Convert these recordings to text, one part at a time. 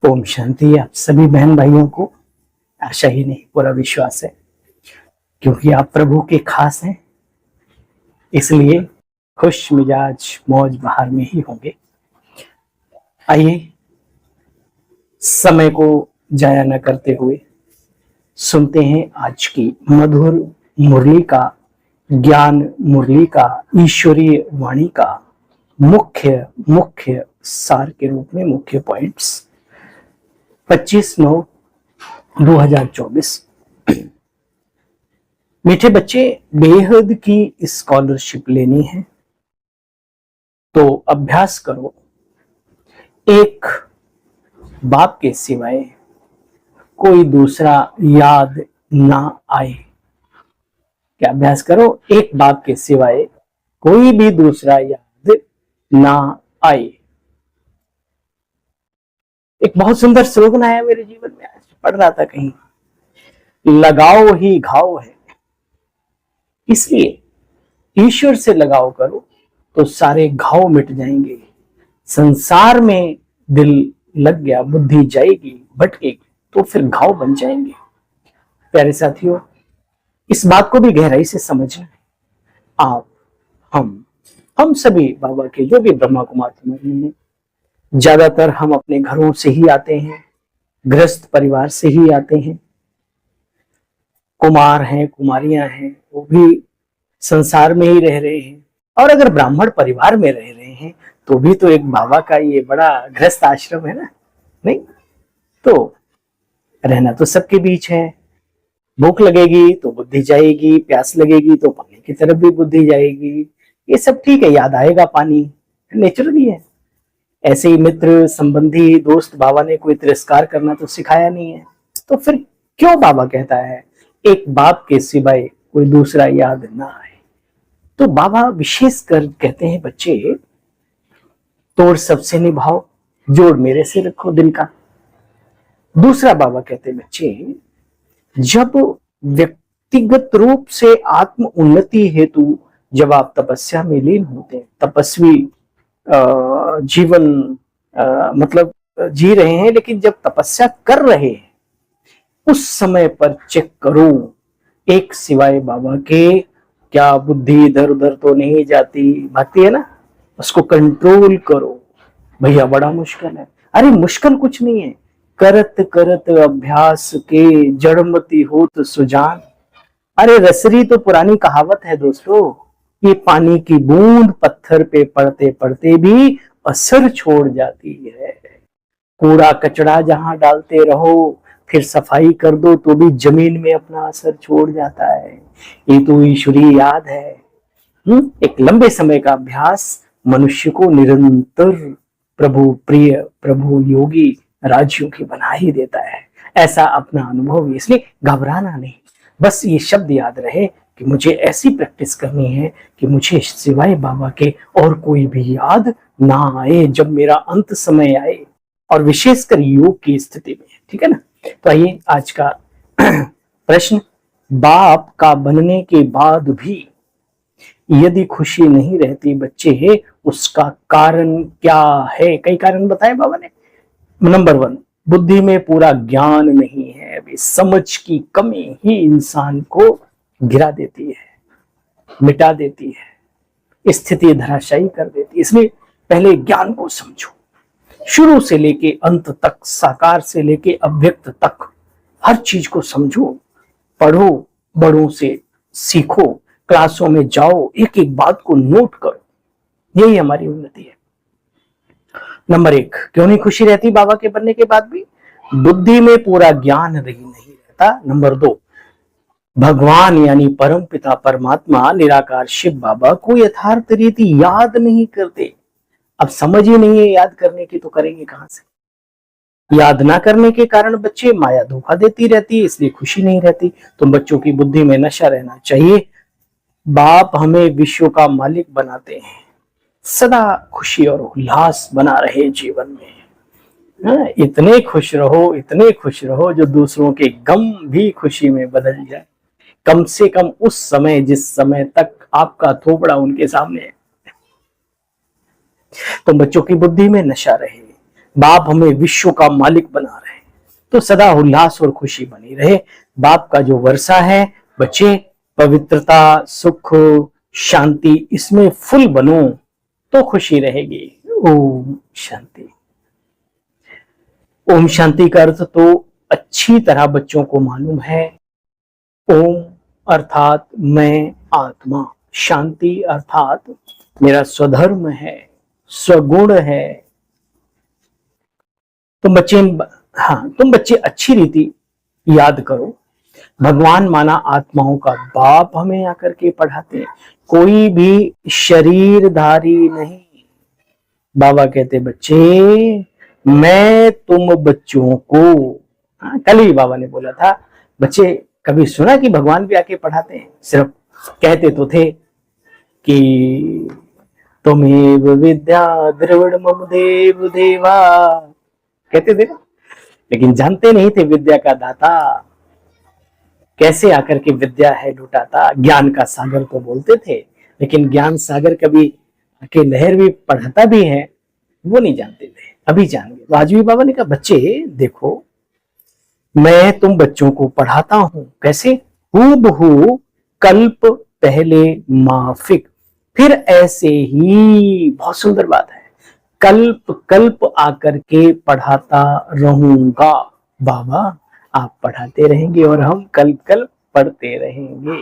ओम शांति। आप सभी बहन भाइयों को आशा ही नहीं पूरा विश्वास है, क्योंकि आप प्रभु के खास हैं, इसलिए खुश मिजाज मौज बहार में ही होंगे। आइए, समय को जाया न करते हुए सुनते हैं आज की मधुर मुरली का, ज्ञान मुरली का, ईश्वरीय वाणी का मुख्य सार के रूप में मुख्य पॉइंट्स 25/9/2024। मीठे बच्चे, बेहद की स्कॉलरशिप लेनी है तो अभ्यास करो, एक बाप के सिवाय कोई दूसरा याद ना आए। क्या अभ्यास करो? एक बाप के सिवाय कोई भी दूसरा याद ना आए। एक बहुत सुंदर स्लोगन आया मेरे जीवन में, आज पढ़ रहा था कहीं, लगाओ ही घाव है। इसलिए ईश्वर से लगाव करो तो सारे घाव मिट जाएंगे। संसार में दिल लग गया, बुद्धि जाएगी, भटकेगी, तो फिर घाव बन जाएंगे। प्यारे साथियों, इस बात को भी गहराई से समझना है। आप, हम सभी बाबा के जो भी ब्रह्मा कुमार हैं, ज्यादातर हम अपने घरों से ही आते हैं, गृहस्थ परिवार से ही आते हैं। कुमार हैं, कुमारियां हैं, वो भी संसार में ही रह रहे हैं। और अगर ब्राह्मण परिवार में रह रहे हैं तो भी तो एक बाबा का ये बड़ा गृहस्थ आश्रम है ना, नहीं? तो रहना तो सबके बीच है। भूख लगेगी तो बुद्धि जाएगी, प्यास लगेगी तो पानी की तरफ भी बुद्धि जाएगी। ये सब ठीक है, याद आएगा, पानी नेचुरली है। ऐसे ही मित्र, संबंधी, दोस्त, बाबा ने कोई तिरस्कार करना तो सिखाया नहीं है। तो फिर क्यों बाबा कहता है एक बाप के सिवाय कोई दूसरा याद ना आए? तो बाबा विशेष कर कहते हैं, बच्चे तोड़ सबसे निभाओ, जोड़ मेरे से रखो दिल का। दूसरा बाबा कहते हैं, बच्चे जब व्यक्तिगत रूप से आत्म उन्नति हेतु जब आप तपस्या में लीन होते हैं, तपस्वी जीवन मतलब जी रहे हैं, लेकिन जब तपस्या कर रहे हैं उस समय पर चेक करो, एक सिवाय बाबा के क्या बुद्धि इधर उधर तो नहीं भागती है ना, उसको कंट्रोल करो। भैया बड़ा मुश्किल है। अरे मुश्किल कुछ नहीं है, करत करत अभ्यास के जड़मती होत सुजान। अरे रसरी तो पुरानी कहावत है दोस्तों, ये पानी की बूंद पत्थर पे पड़ते पड़ते भी असर छोड़ जाती है। कूड़ा कचड़ा जहां डालते रहो, फिर सफाई कर दो तो भी जमीन में अपना असर छोड़ जाता है। ये तो ईश्वरीय याद है। एक लंबे समय का अभ्यास मनुष्य को निरंतर प्रभु प्रिय, प्रभु योगी, राजयोगी बना ही देता है। ऐसा अपना अनुभव, इसलिए घबराना नहीं, बस ये शब्द याद रहे कि मुझे ऐसी प्रैक्टिस करनी है कि मुझे सिवाय बाबा के और कोई भी याद ना आए जब मेरा अंत समय आए, और विशेषकर योग की स्थिति में। ठीक है ना? तो आइए आज का प्रश्न, बाप का बनने के बाद भी यदि खुशी नहीं रहती बच्चे है, उसका कारण क्या है? कई कारण बताए बाबा ने। नंबर 1, बुद्धि में पूरा ज्ञान नहीं है। अभी समझ की कमी ही इंसान को गिरा देती है, मिटा देती है, स्थिति धराशायी कर देती है। इसलिए पहले ज्ञान को समझो, शुरू से लेके अंत तक, साकार से लेके अव्यक्त तक हर चीज को समझो, पढ़ो, बड़ों से सीखो, क्लासों में जाओ, एक एक बात को नोट करो। यही हमारी उन्नति है। नंबर 1, क्यों नहीं खुशी रहती बाबा के बनने के बाद भी? बुद्धि में पूरा ज्ञान नहीं रहता। नंबर 2, भगवान यानी परम पिता परमात्मा निराकार शिव बाबा को यथार्थ रीति याद नहीं करते। अब समझ ही नहीं है याद करने की, तो करेंगे कहां से? याद ना करने के कारण बच्चे माया धोखा देती रहती है, इसलिए खुशी नहीं रहती। तो बच्चों की बुद्धि में नशा रहना चाहिए। बाप हमें विश्व का मालिक बनाते हैं, सदा खुशी और उल्लास बना रहे जीवन में। इतने खुश रहो, इतने खुश रहो जो दूसरों के गम भी खुशी में बदल जाए, कम से कम उस समय जिस समय तक आपका थोपड़ा उनके सामने है। तो बच्चों की बुद्धि में नशा रहे, बाप हमें विश्व का मालिक बना रहे हैं, तो सदा उल्लास और खुशी बनी रहे। बाप का जो वर्षा है बच्चे, पवित्रता, सुख, शांति, इसमें फुल बनो तो खुशी रहेगी। ओम शांति। ओम शांति का अर्थ तो अच्छी तरह बच्चों को मालूम है। ओम अर्थात मैं आत्मा, शांति अर्थात मेरा स्वधर्म है, स्वगुण है। तुम बच्चे अच्छी रीति याद करो, भगवान माना आत्माओं का बाप हमें आकर के पढ़ाते हैं, कोई भी शरीरधारी नहीं। बाबा कहते बच्चे मैं तुम बच्चों को, कल ही बाबा ने बोला था, बच्चे कभी सुना कि भगवान भी आके पढ़ाते हैं? सिर्फ कहते तो थे कि तुम्हें विद्या द्रविड़ मम देव देवा, कहते थे, लेकिन जानते नहीं थे विद्या का दाता कैसे आकर के विद्या है लुटाता। ज्ञान का सागर तो बोलते थे, लेकिन ज्ञान सागर कभी आके लहर भी पढ़ाता भी है वो नहीं जानते थे, अभी जान गए। आज भी बाबा ने कहा बच्चे देखो मैं तुम बच्चों को पढ़ाता हूं, कैसे? हूबहू कल्प पहले माफिक, फिर ऐसे ही, बहुत सुंदर बात है, कल्प कल्प आकर के पढ़ाता रहूंगा। बाबा आप पढ़ाते रहेंगे और हम कल्प कल्प पढ़ते रहेंगे।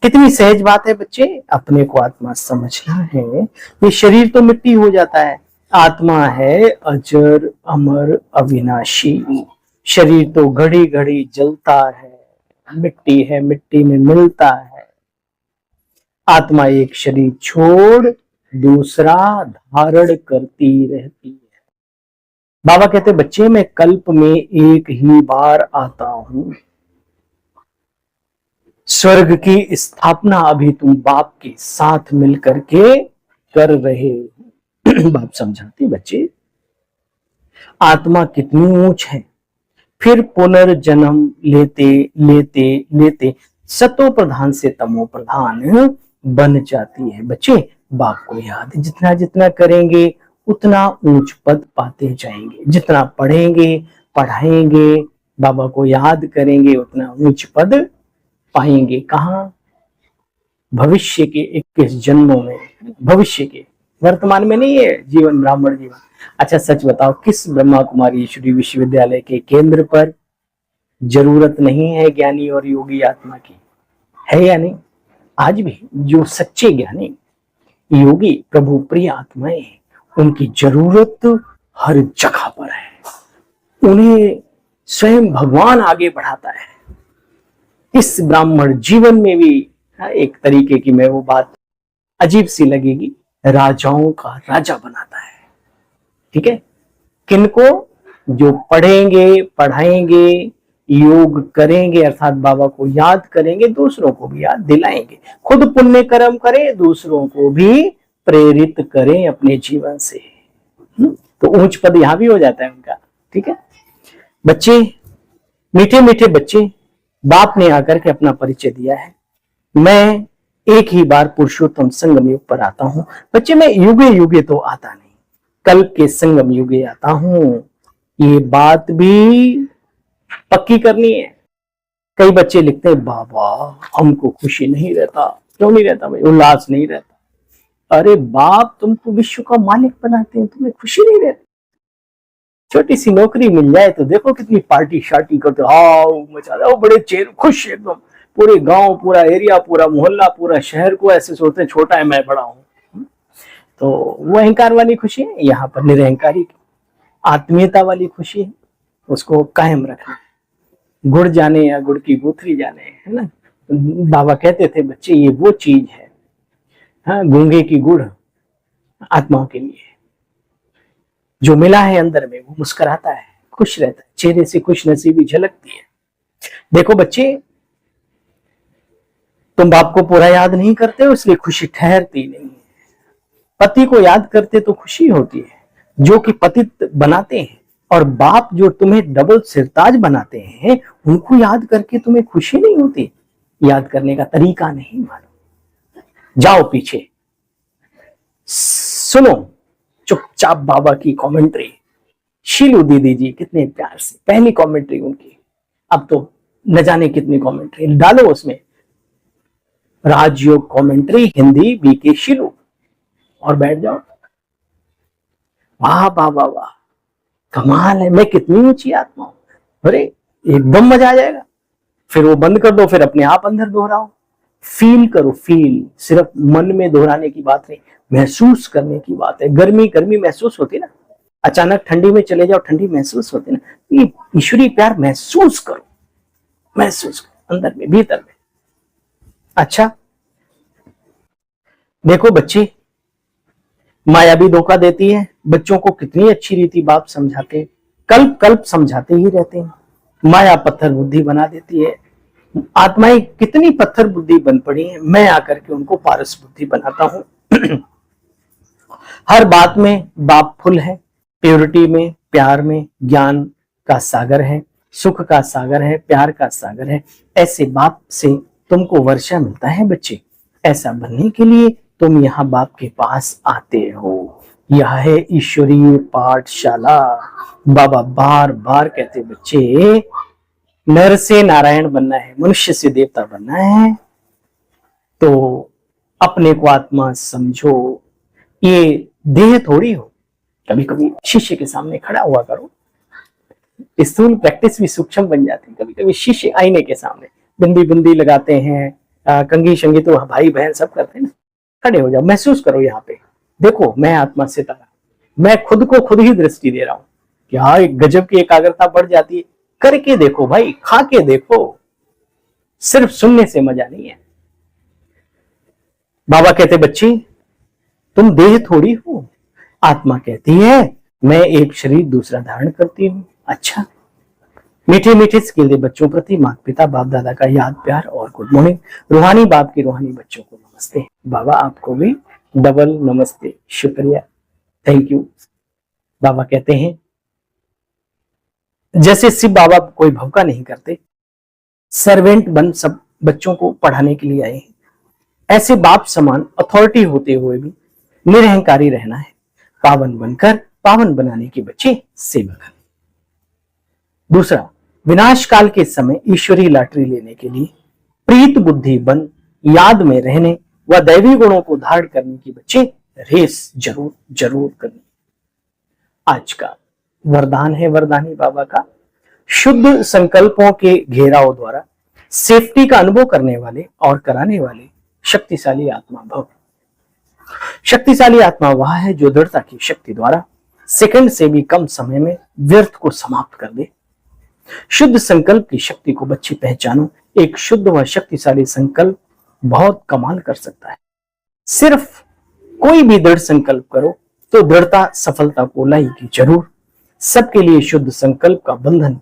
कितनी सहज बात है बच्चे, अपने को आत्मा समझना है। ये शरीर तो मिट्टी हो जाता है, आत्मा है अजर अमर अविनाशी। शरीर तो घड़ी घड़ी जलता है, मिट्टी है मिट्टी में मिलता है। आत्मा एक शरीर छोड़ दूसरा धारण करती रहती है। बाबा कहते बच्चे मैं कल्प में एक ही बार आता हूं। स्वर्ग की स्थापना अभी तुम बाप के साथ मिलकर के कर रहे हो। बाप समझाते बच्चे आत्मा कितनी ऊंच है, फिर पुनर्जन्म लेते लेते लेते सतो प्रधान से तमो प्रधान बन जाती है। बच्चे बाप को याद जितना जितना करेंगे उतना ऊंच पद पाते जाएंगे, जितना पढ़ेंगे पढ़ाएंगे बाबा को याद करेंगे उतना ऊंच पद पाएंगे। कहाँ? भविष्य के 21 जन्मों में, भविष्य के, वर्तमान में नहीं है जीवन, ब्राह्मण जीवन। अच्छा सच बताओ किस ब्रह्मा कुमारी ईश्वरी विश्वविद्यालय के केंद्र पर जरूरत नहीं है ज्ञानी और योगी आत्मा की? है या नहीं? आज भी जो सच्चे ज्ञानी योगी प्रभु प्रिय आत्माएं, उनकी जरूरत हर जगह पर है। उन्हें स्वयं भगवान आगे बढ़ाता है। इस ब्राह्मण जीवन में भी एक तरीके की, मैं वो बात अजीब सी लगेगी, राजाओं का राजा बनाता है। ठीक है? किनको? जो पढ़ेंगे पढ़ाएंगे योग करेंगे अर्थात बाबा को याद करेंगे, दूसरों को भी याद दिलाएंगे, खुद पुण्य कर्म करें, दूसरों को भी प्रेरित करें अपने जीवन से। तो ऊंच पद यहां भी हो जाता है उनका। ठीक है बच्चे, मीठे मीठे बच्चे, बाप ने आकर के अपना परिचय दिया है। मैं एक ही बार पुरुषोत्तम संगम युग पर आता हूं। बच्चे मैं युगे युगे तो आता नहीं, कल्प के संगम युगे आता हूं। ये बात भी पक्की करनी है। कई बच्चे लिखते हैं बाबा हमको खुशी नहीं रहता। क्यों नहीं रहता भाई? उल्लास नहीं रहता। अरे बाप तुमको विश्व का मालिक बनाते हैं, तुम्हें खुशी नहीं रहती? छोटी सी नौकरी मिल जाए तो देखो कितनी पार्टी शार्टी करते, हाउ मचा रहे हो, बड़े चेहरे खुश एकदम, पूरे गांव पूरा एरिया पूरा मोहल्ला पूरा शहर को ऐसे सोचते हैं छोटा है मैं बड़ा हूं। तो वो अहंकार वाली खुशी है। यहाँ पर निरहंकारी आत्मीयता वाली खुशी है, उसको कायम रखना। गुड़ जाने या गुड़ की गुथरी जाने, है ना? बाबा कहते थे बच्चे ये वो चीज है, हाँ, गूंगे की गुड़ आत्माओं के लिए। जो मिला है अंदर में वो मुस्कुराता है, खुश रहता है, चेहरे से खुश नसीबी झलकती है। देखो बच्चे तुम बाप को पूरा याद नहीं करते हो इसलिए खुशी ठहरती नहीं है। पति को याद करते तो खुशी होती है, जो कि पतित बनाते हैं, और बाप जो तुम्हें डबल सिरताज बनाते हैं उनको याद करके तुम्हें खुशी नहीं होती। याद करने का तरीका नहीं मालूम। जाओ पीछे, सुनो चुपचाप बाबा की कमेंट्री, शीलू दीदी जी कितने प्यार से पहली कमेंट्री उनकी, अब तो न जाने कितनी कमेंट्री डालो उसमें, राजयोग कमेंट्री हिंदी बीके शीलू, और बैठ जाओ। वाह वाह वाह वाह, कमाल है, मैं कितनी ऊंची आत्मा हूं, अरे एकदम मजा आ जाएगा। फिर वो बंद कर दो, फिर अपने आप अंदर दोहराओ, फील करो, फील, सिर्फ मन में दोहराने की बात नहीं, महसूस करने की बात है। गर्मी गर्मी महसूस होती ना, अचानक ठंडी में चले जाओ, ठंडी महसूस होती ना, ये ईश्वरीय प्यार महसूस करो, महसूस करो अंदर में, भीतर में। अच्छा देखो बच्चे, माया भी धोखा देती है, बच्चों को कितनी अच्छी रीति बाप समझाते हैं, कल्प कल्प समझाते ही रहते हैं। माया पत्थर बुद्धि बना देती है, आत्माएं कितनी पत्थर बुद्धि बन पड़ी हैं, मैं आकर के उनको पारस बुद्धि बनाता हूं। हर बात में बाप फुल है, प्योरिटी में, प्यार में, ज्ञान का सागर है, सुख का सागर है, प्यार का सागर है। ऐसे बाप से तुमको वर्षा मिलता है बच्चे, ऐसा बनने के लिए तुम यहाँ बाप के पास आते हो। यह है ईश्वरीय पाठशाला। बाबा बार बार कहते बच्चे, नर से नारायण बनना है, मनुष्य से देवता बनना है, तो अपने को आत्मा समझो। ये देह थोड़ी हो, कभी कभी शिष्य के सामने खड़ा हुआ करो, स्थूल प्रैक्टिस भी सूक्ष्म बन जाती है। कभी कभी शिष्य आईने के सामने बिंदी बिंदी लगाते हैं, कंघी शंगी तो भाई बहन सब करते हैं ना, खड़े हो जाओ, महसूस करो, यहाँ पे देखो मैं आत्मा से तरा, मैं खुद को खुद ही दृष्टि दे रहा हूं। क्या एक गजब की एकाग्रता बढ़ जाती है। करके देखो भाई, खा के देखो, सिर्फ सुनने से मजा नहीं है। बाबा कहते बच्चे तुम देह थोड़ी हो, आत्मा कहती है मैं एक शरीर दूसरा धारण करती हूं। अच्छा, मीठे मीठे स्किल दे बच्चों प्रति माता पिता बाप दादा का याद प्यार और गुड मॉर्निंग। रूहानी बाप की रूहानी बच्चों को नमस्ते। बाबा आपको भी डबल नमस्ते, शुक्रिया, थैंक यू। बाबा कहते हैं जैसे शिव बाबा कोई भवका नहीं करते, सर्वेंट बन सब बच्चों को पढ़ाने के लिए आए हैं, ऐसे बाप समान अथॉरिटी होते हुए भी निरहंकारी रहना है, पावन बनकर पावन बनाने के बच्चे सेवक। दूसरा, विनाश काल के समय ईश्वरी लॉटरी लेने के लिए प्रीत बुद्धि बन याद में रहने व दैवी गुणों को धारण करने के बच्चे रेस जरूर जरूर करनी। आज का वरदान है वरदानी बाबा का, शुद्ध संकल्पों के घेराव द्वारा सेफ्टी का अनुभव करने वाले और कराने वाले शक्तिशाली आत्मा भव। शक्तिशाली आत्मा वह है जो दृढ़ता की शक्ति द्वारा सेकंड से भी कम समय में व्यर्थ को समाप्त कर दे। शुद्ध संकल्प की शक्ति को बच्चे पहचानो। एक शुद्ध व शक्तिशाली संकल्प बहुत कमाल कर सकता है। सिर्फ कोई भी दृढ़ संकल्प करो तो दृढ़ता सफलता को लाएगी जरूर। सबके लिए शुद्ध संकल्प का बंधन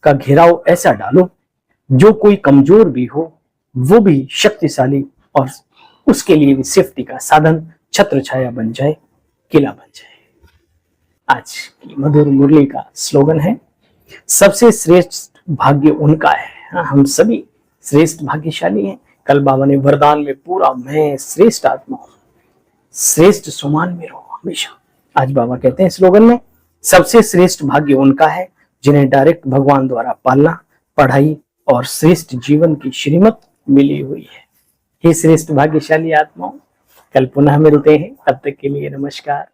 का घेराव ऐसा डालो जो कोई कमजोर भी हो वो भी शक्तिशाली और उसके लिए भी सेफ्टी का साधन छत्र छाया बन जाए, किला बन जाए। आज की मधुर मुरली का स्लोगन है, सबसे श्रेष्ठ भाग्य उनका है। हाँ, हम सभी श्रेष्ठ भाग्यशाली हैं। कल बाबा ने वरदान में पूरा मैं श्रेष्ठ आत्मा हूं, श्रेष्ठ सुमान में रहो हमेशा। आज बाबा कहते हैं स्लोगन में, सबसे श्रेष्ठ भाग्य उनका है जिन्हें डायरेक्ट भगवान द्वारा पालना, पढ़ाई और श्रेष्ठ जीवन की श्रीमत मिली हुई है। हे श्रेष्ठ भाग्यशाली आत्माओं, कल पुनः मिलते हैं, तब तक के लिए नमस्कार।